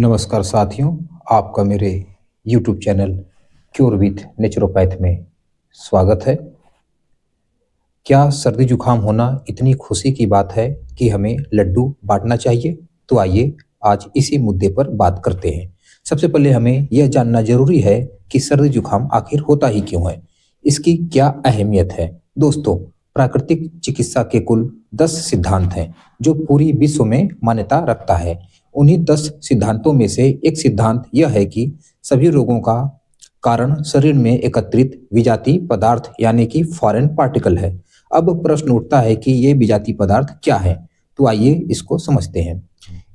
नमस्कार साथियों, आपका मेरे YouTube channel cure with naturopath में स्वागत है। क्या सर्दी जुकाम होना इतनी खुशी की बात है कि हमें लड्डू बांटना चाहिए? तो आइए आज इसी मुद्दे पर बात करते हैं। सबसे पहले हमें यह जानना जरूरी है कि सर्दी जुकाम आखिर होता ही क्यों है, इसकी क्या अहमियत है। दोस्तों, प्राकृतिक चिकित्सा के कुल 10 सिद्धांत हैं जो पूरी विश्व में मान्यता रखता है। उन्हीं 10 सिद्धांतों में से एक सिद्धांत यह है कि सभी रोगों का कारण शरीर में एकत्रित विजातीय पदार्थ यानी कि फॉरेन पार्टिकल है। अब प्रश्न उठता है कि ये विजातीय पदार्थ क्या है, तो आइए इसको समझते हैं।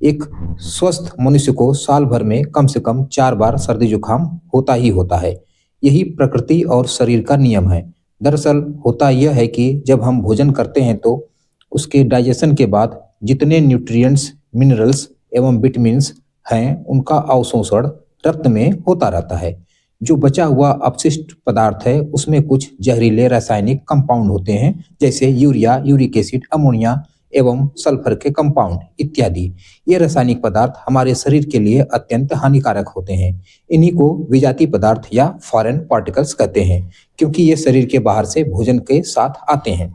एक स्वस्थ मनुष्य को साल भर में कम से कम 4 बार सर्दी जुकाम होता ही होता है। यही प्रकृति और शरीर का नियम है। दरअसल होता यह है कि जब हम भोजन करते हैं तो उसके डाइजेशन के बाद जितने न्यूट्रिएंट्स, मिनरल्स एवं विटामिन्स हैं, उनका अवशोषण रक्त में होता रहता है। जो बचा हुआ अपशिष्ट पदार्थ है उसमें कुछ जहरीले रासायनिक कंपाउंड होते हैं, जैसे यूरिया, यूरिक एसिड, अमोनिया एवं सल्फर के कंपाउंड इत्यादि। ये रासायनिक पदार्थ हमारे शरीर के लिए अत्यंत हानिकारक होते हैं। इन्हीं को विजातीय पदार्थ या फॉरेन पार्टिकल्स कहते हैं, क्योंकि ये शरीर के बाहर से भोजन के साथ आते हैं।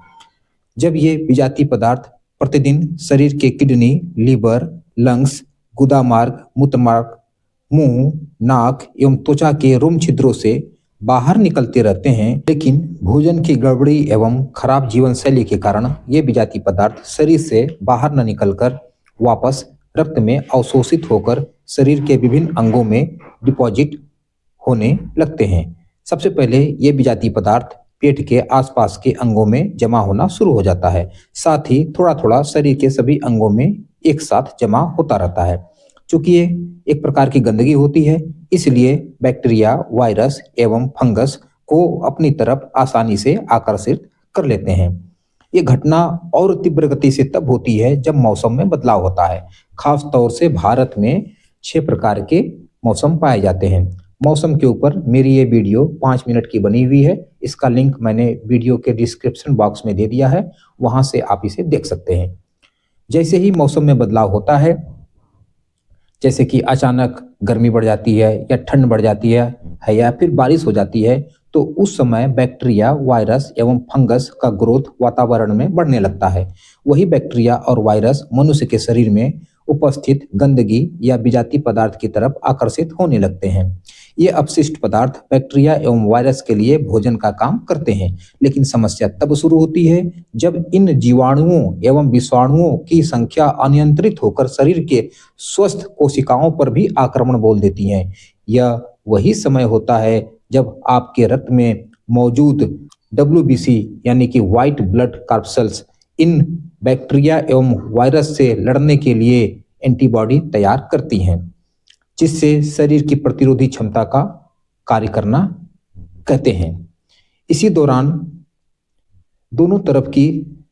जब ये विजातीय पदार्थ प्रतिदिन शरीर के किडनी, लीवर, लंग्स, गुदा मार्ग, मूत्रमार्ग, मुंह, नाक एवं त्वचा के रोम छिद्रों से बाहर निकलते रहते हैं, लेकिन भोजन की गड़बड़ी एवं खराब जीवन शैली के कारण ये विजातीय पदार्थ शरीर से बाहर न निकलकर वापस रक्त में अवशोषित होकर शरीर के विभिन्न अंगों में डिपॉजिट होने लगते हैं। सबसे पहले ये विजातीय पदार्थ पेट के आसपास के अंगों में जमा होना शुरू हो जाता है। साथ ही थोड़ा थोड़ा शरीर के सभी अंगों में एक साथ जमा होता रहता है। चूंकि ये एक प्रकार की गंदगी होती है, इसलिए बैक्टीरिया, वायरस एवं फंगस को अपनी तरफ आसानी से आकर्षित कर लेते हैं। ये घटना और तीव्र गति से तब होती है जब मौसम में बदलाव होता है। खास तौर से भारत में 6 प्रकार के मौसम पाए जाते हैं। मौसम के ऊपर मेरी ये वीडियो 5 मिनट की बनी हुई है। इसका लिंक मैंने वीडियो के डिस्क्रिप्शन बॉक्स में दे दिया है, वहां से आप इसे देख सकते हैं। जैसे ही मौसम में बदलाव होता है, जैसे कि अचानक गर्मी बढ़ जाती है या ठंड बढ़ जाती है या फिर बारिश हो जाती है, तो उस समय बैक्टीरिया, वायरस एवं फंगस का ग्रोथ वातावरण में बढ़ने लगता है। वही बैक्टीरिया और वायरस मनुष्य के शरीर में उपस्थित गंदगी या विजातीय पदार्थ की तरफ आकर्षित होने लगते हैं। ये अपशिष्ट पदार्थ बैक्टीरिया एवं वायरस के लिए भोजन का काम करते हैं, लेकिन समस्या तब शुरू होती है जब इन जीवाणुओं एवं विषाणुओं की संख्या अनियंत्रित होकर शरीर के स्वस्थ कोशिकाओं पर भी आक्रमण बोल देती हैं। यह वही समय होता है जब आपके रक्त में मौजूद WBC यानी कि व्हाइट ब्लड कॉर्पसल्स इन बैक्टीरिया एवं वायरस से लड़ने के लिए एंटीबॉडी तैयार करती हैं, जिससे शरीर की प्रतिरोधी क्षमता का कार्य करना कहते हैं। इसी दौरान दोनों तरफ की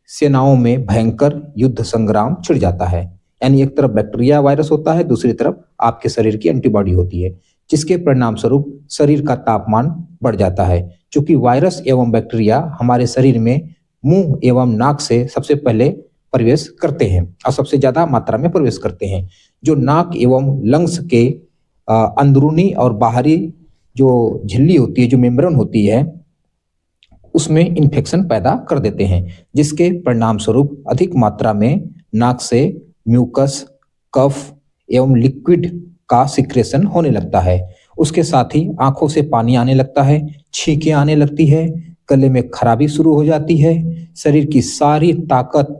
सेनाओं में भयंकर युद्ध संग्राम छिड़ जाता है। यानी एक तरफ बैक्टीरिया, वायरस होता है, दूसरी तरफ आपके शरीर की एंटीबॉडी होती है, जिसके परिणाम स्वरूप शरीर का तापमान बढ़ जाता है। क्योंकि वायरस एवं बैक्टीरिया हमारे शरीर में मुंह एवं नाक से सबसे पहले प्रवेश करते हैं और सबसे ज्यादा मात्रा में प्रवेश करते हैं। जो नाक एवं लंग्स के अंदरूनी और बाहरी जो झिल्ली होती है, जो मेम्ब्रेन होती है, उसमें इन्फेक्शन पैदा कर देते हैं, जिसके परिणाम स्वरूप अधिक मात्रा में नाक से म्यूकस, कफ एवं लिक्विड का सिक्रेशन होने लगता है। उसके साथ ही आंखों से पानी आने लगता है, छींकें आने लगती है, गले में खराबी शुरू हो जाती है, शरीर की सारी ताकत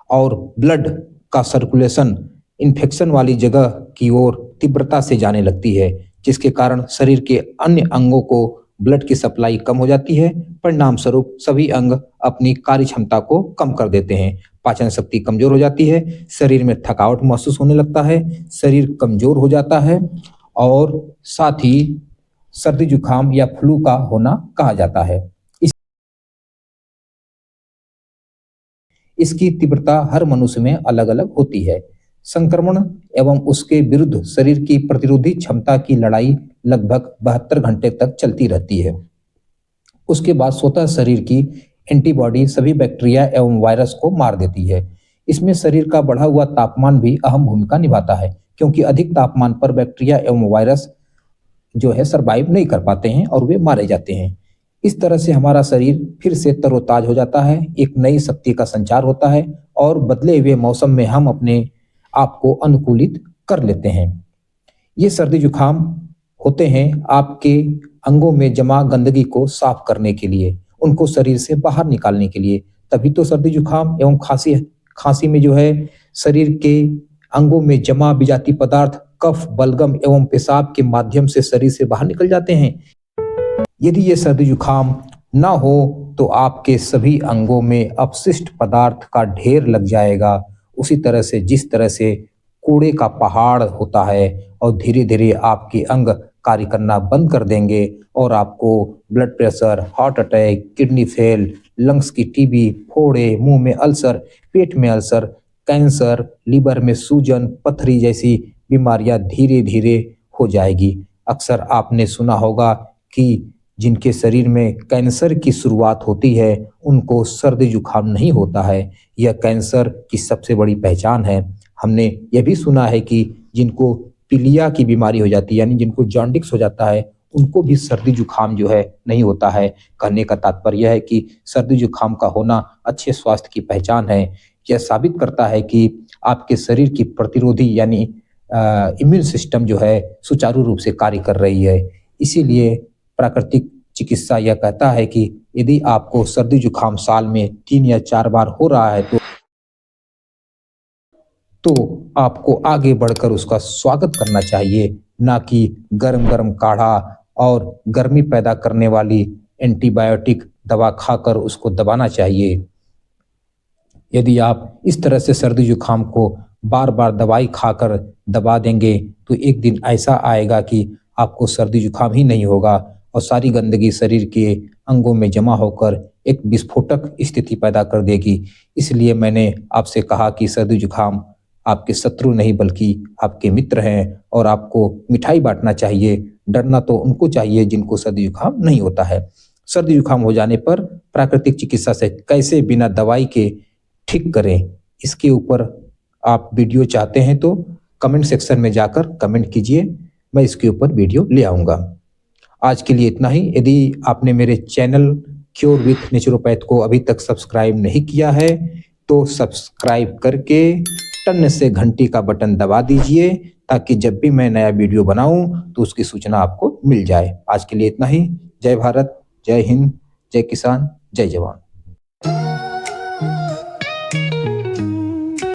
और ब्लड का सर्कुलेशन इन्फेक्शन वाली जगह की ओर तीव्रता से जाने लगती है, जिसके कारण शरीर के अन्य अंगों को ब्लड की सप्लाई कम हो जाती है। परिणाम स्वरूप सभी अंग अपनी कार्य क्षमता को कम कर देते हैं। पाचन शक्ति कमजोर हो जाती है, शरीर में थकावट महसूस होने लगता है, शरीर कमजोर हो जाता है और साथ ही सर्दी जुकाम या फ्लू का होना कहा जाता है। इसकी तीव्रता हर मनुष्य में अलग अलग होती है। संक्रमण एवं उसके विरुद्ध शरीर की प्रतिरोधी क्षमता की लड़ाई लगभग 72 घंटे तक चलती रहती है। उसके बाद स्वतः शरीर की एंटीबॉडी सभी बैक्टीरिया एवं वायरस को मार देती है। इसमें शरीर का बढ़ा हुआ तापमान भी अहम भूमिका निभाता है, क्योंकि अधिक तापमान पर बैक्टीरिया एवं वायरस जो है सरवाइव नहीं कर पाते हैं और वे मारे जाते हैं। इस तरह से हमारा शरीर फिर से तरोताज हो जाता है, एक नई शक्ति का संचार होता है और बदले हुए मौसम में हम अपने आप को अनुकूलित कर लेते हैं। ये सर्दी जुकाम होते हैं आपके अंगों में जमा गंदगी को साफ करने के लिए, उनको शरीर से बाहर निकालने के लिए। तभी तो सर्दी जुकाम एवं खांसी खांसी में जो है शरीर के अंगों में जमा विजातीय पदार्थ कफ, बलगम एवं पेशाब के माध्यम से शरीर से बाहर निकल जाते हैं। यदि ये सर्दी जुकाम ना हो तो आपके सभी अंगों में अपशिष्ट पदार्थ का ढेर लग जाएगा। उसी तरह से जिस तरह से कूड़े का पहाड़ होता है और धीरे धीरे आपके अंग कार्य करना बंद कर देंगे और आपको blood pressure, heart attack, kidney fail, lungs की टीबी, फोड़े, मुंह में अल्सर, पेट में अल्सर, कैंसर, लीवर में सूजन, पथरी जैसी बीमारियां धीरे धीरे हो जाएगी। अक्सर आपने सुना होगा कि जिनके शरीर में कैंसर की शुरुआत होती है उनको सर्दी जुकाम नहीं होता है। यह कैंसर की सबसे बड़ी पहचान है। हमने यह भी सुना है कि जिनको पीलिया की बीमारी हो जाती है यानी जिनको जॉन्डिस हो जाता है उनको भी सर्दी जुकाम जो है नहीं होता है। कहने का तात्पर्य यह है कि सर्दी जुकाम का होना अच्छे स्वास्थ्य की पहचान है। यह साबित करता है कि आपके शरीर की प्रतिरोधी यानी इम्यून सिस्टम जो है सुचारू रूप से कार्य कर रही है। इसीलिए प्राकृतिक चिकित्सा यह कहता है कि यदि आपको सर्दी जुकाम साल में 3 या 4 बार हो रहा है तो आपको आगे बढ़कर उसका स्वागत करना चाहिए, ना कि गरम-गरम काढ़ा और गर्मी पैदा करने वाली एंटीबायोटिक दवा खाकर उसको दबाना चाहिए। यदि आप इस तरह से सर्दी जुकाम को बार-बार दवाई खाकर दबा देंगे तो एक दिन ऐसा आएगा कि आपको सर्दी जुकाम ही नहीं होगा और सारी गंदगी शरीर के अंगों में जमा होकर एक विस्फोटक स्थिति पैदा कर देगी। इसलिए मैंने आपसे कहा कि सर्दी जुकाम आपके शत्रु नहीं बल्कि आपके मित्र हैं और आपको मिठाई बांटना चाहिए। डरना तो उनको चाहिए जिनको सर्दी जुकाम नहीं होता है। सर्दी जुकाम हो जाने पर प्राकृतिक चिकित्सा से कैसे बिना दवाई के ठीक करें, इसके ऊपर आप वीडियो चाहते हैं तो कमेंट सेक्शन में जाकर कमेंट कीजिए, मैं इसके ऊपर वीडियो ले आऊँगा। आज के लिए इतना ही। यदि आपने मेरे चैनल क्योर विथ नेचुरोपैथ को अभी तक सब्सक्राइब नहीं किया है तो सब्सक्राइब करके टन से घंटी का बटन दबा दीजिए ताकि जब भी मैं नया वीडियो बनाऊं तो उसकी सूचना आपको मिल जाए। आज के लिए इतना ही। जय भारत, जय हिंद, जय किसान, जय जवान।